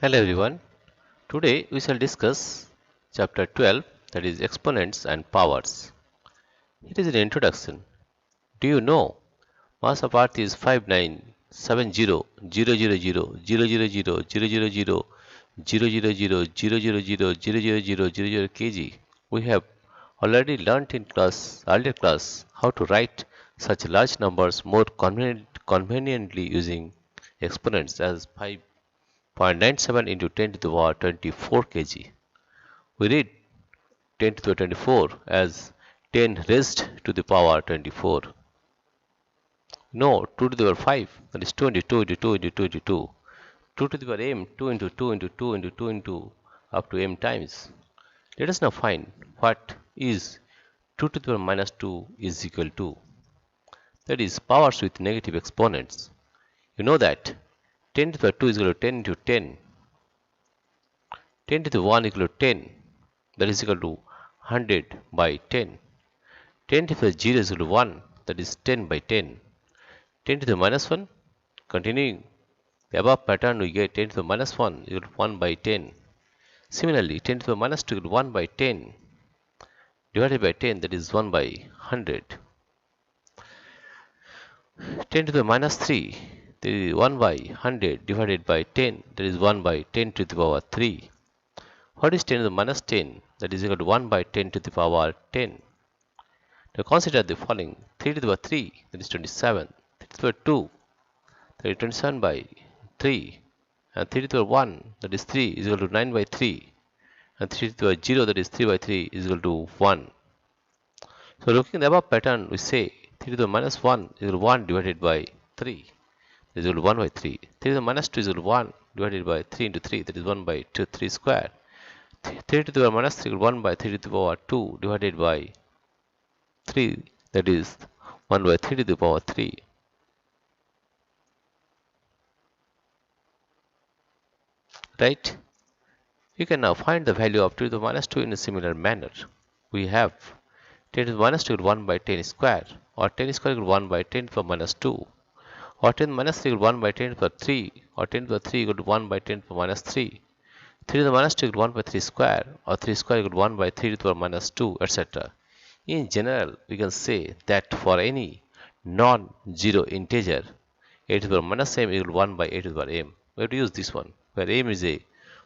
Hello everyone. Today we shall discuss chapter 12, that is exponents and powers. It is an introduction. Do you know mass of earth is 5970000000000000000000 kg. We have already learnt in earlier class how to write such large numbers more conveniently using exponents as 5.97 into 10 to the power 24 kg. We read 10 to the power 24 as 10 raised to the power 24. No, 2 to the power 5, that is 2 into 2 into 2 into 2 into 2. 2 to the power m, 2 into 2 into 2 into 2 into up to m times. Let us now find what is 2 to the power minus 2 is equal to. That is powers with negative exponents. You know that 10 to the power 2 is equal to 10 into 10. 10 to the 1 equal to 10. That is equal to 100 by 10. 10 to the 0 is equal to 1, that is 10 by 10. 10 to the minus 1, continuing the above pattern, we get 10 to the minus 1 equal to 1 by 10. Similarly, 10 to the minus 2 equal to 1 by 10 divided by 10, that is 1 by 100. 10 to the minus 3, that is 1 by 100 divided by 10, that is 1 by 10 to the power 3. What is 10 to the minus 10? That is equal to 1 by 10 to the power 10. Now consider the following: 3 to the power 3, that is 27, 3 to the power 2, that is 27 by 3, and 3 to the power 1, that is 3, is equal to 9 by 3, and 3 to the power 0, that is 3 by 3, is equal to 1. So looking at the above pattern, we say 3 to the minus 1 is equal to 1 divided by 3, that is equal to 1 by 3. 3 to the minus 2 is equal to 1 divided by 3 into 3, that is 1 by 2, 3 square. 3 to the power minus 3 is 1 by 3 to the power 2 divided by 3, that is 1 by 3 to the power 3. Right? You can now find the value of 2 to the minus 2 in a similar manner. We have 10 to the minus 2 equal to 1 by 10 square, or 10 square equal to 1 by 10 to the power minus 2, or 10 to the minus 3 equal to 1 by 10 to the power 3, or 10 to the power 3 equal to 1 by 10 to the power minus 3. 3 to the minus 2 equal to 1 by 3 square, or 3 square equal to 1 by 3 to the power minus 2, etc. In general, we can say that for any non-zero integer, a to the power minus m equal to 1 by a to the power m. We have to use this one, where m is a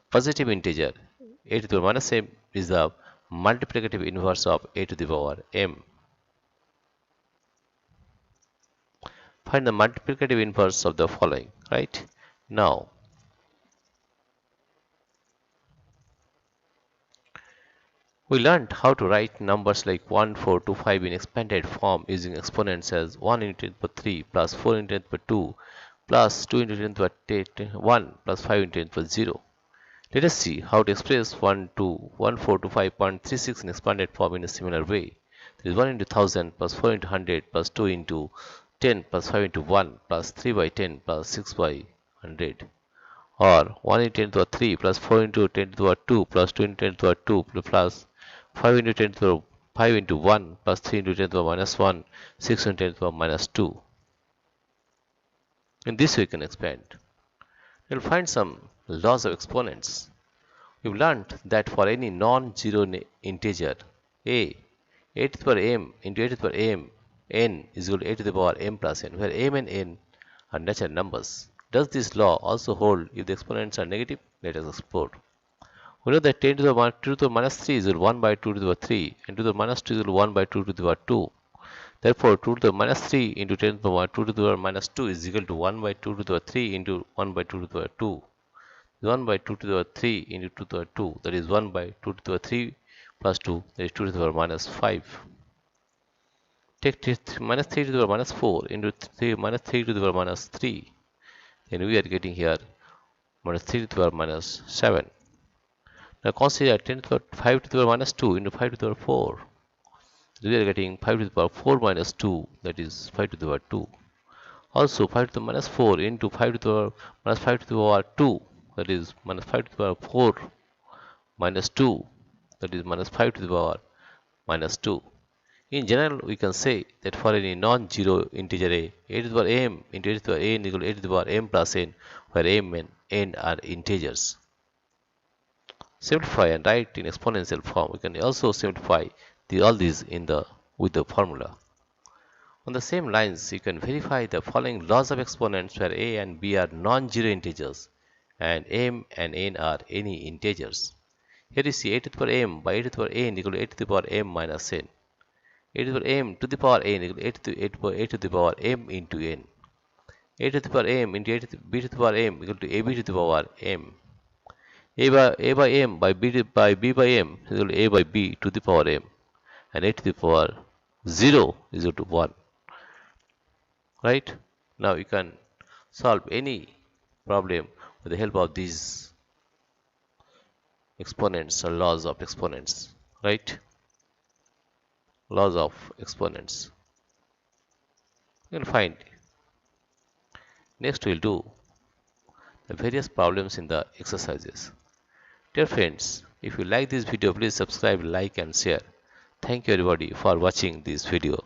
positive integer. A to the power minus m is the multiplicative inverse of a to the power m. Find the multiplicative inverse of the following, right? Now, we learned how to write numbers like 1, 4, 2, 5 in expanded form using exponents as 1 into 10 to the power 3 plus 4 into 10 to the power 2 plus 2 into 10 to the power 1 plus 5 into 10 to the power 0. Let us see how to express 1,425.36 in expanded form in a similar way. That is 1 into 1000 plus 4 into 100 plus 2 into 10 plus 5 into 1 plus 3 by 10 plus 6 by 100. Or 1 into 10 to the power 3 plus 4 into 10 to the power 2 plus 2 into 10 to the power 2 plus 5 into 10 to the power 5 into 1 plus 3 into 10 to the power minus 1, 6 into 10 to the power minus 2. In this way we can expand. We will find some laws of exponents. We've learned that for any non-zero integer, a to the power m into a to the power m, n is equal to a to the power m plus n, where m and n are natural numbers. Does this law also hold if the exponents are negative? Let us explore. We know that 10 to the 2 to the minus 3 is equal to 1 by 2 to the power 3, and 2 to the minus 2 is equal to 1 by 2 to the power 2. Therefore, 2 to the minus 3 into 10 to the power 2 to the power minus 2 is equal to 1 by 2 to the power 3 into 1 by 2 to the power 2. 1 by 2 to the power 3 into 2 to the power 2, that is 1 by 2 to the power 3 plus 2, that is 2 to the power minus 5. Take minus 3 to the power minus 4 into 3 minus 3 to the power minus 3. Then we are getting here minus 3 to the power minus 7. Now consider 10 to the power 5 to the power minus 2 into 5 to the power 4. We are getting 5 to the power 4 minus 2, that is 5 to the power 2. Also 5 to the minus 4 into 5 to the power minus 5 to the power 2, that is minus 5 to the power 4 minus 2, that is minus 5 to the power minus 2. In general, we can say that for any non-zero integer a to the power m into a to the power n equal to a to the power m plus n, where m and n are integers. simplify and write in exponential form. We can also simplify all these with the formula. On the same lines, you can verify the following laws of exponents where a and b are non-zero integers and m and n are any integers. Here you see a to the power m by a to the power n equal to a to the power m minus n. A to the power m to the power n equal to a to the power m into n. A to the power m into b to the power m equal to ab to the power m. A by m by b by m is equal to a by b to the power m, and a to the power 0 is equal to 1. Right? Now you can solve any problem with the help of these exponents or laws of exponents. Right? Laws of exponents. You can find. Next we will do the various problems in the exercises. Dear friends, if you like this video, please subscribe, like and share. Thank you everybody for watching this video.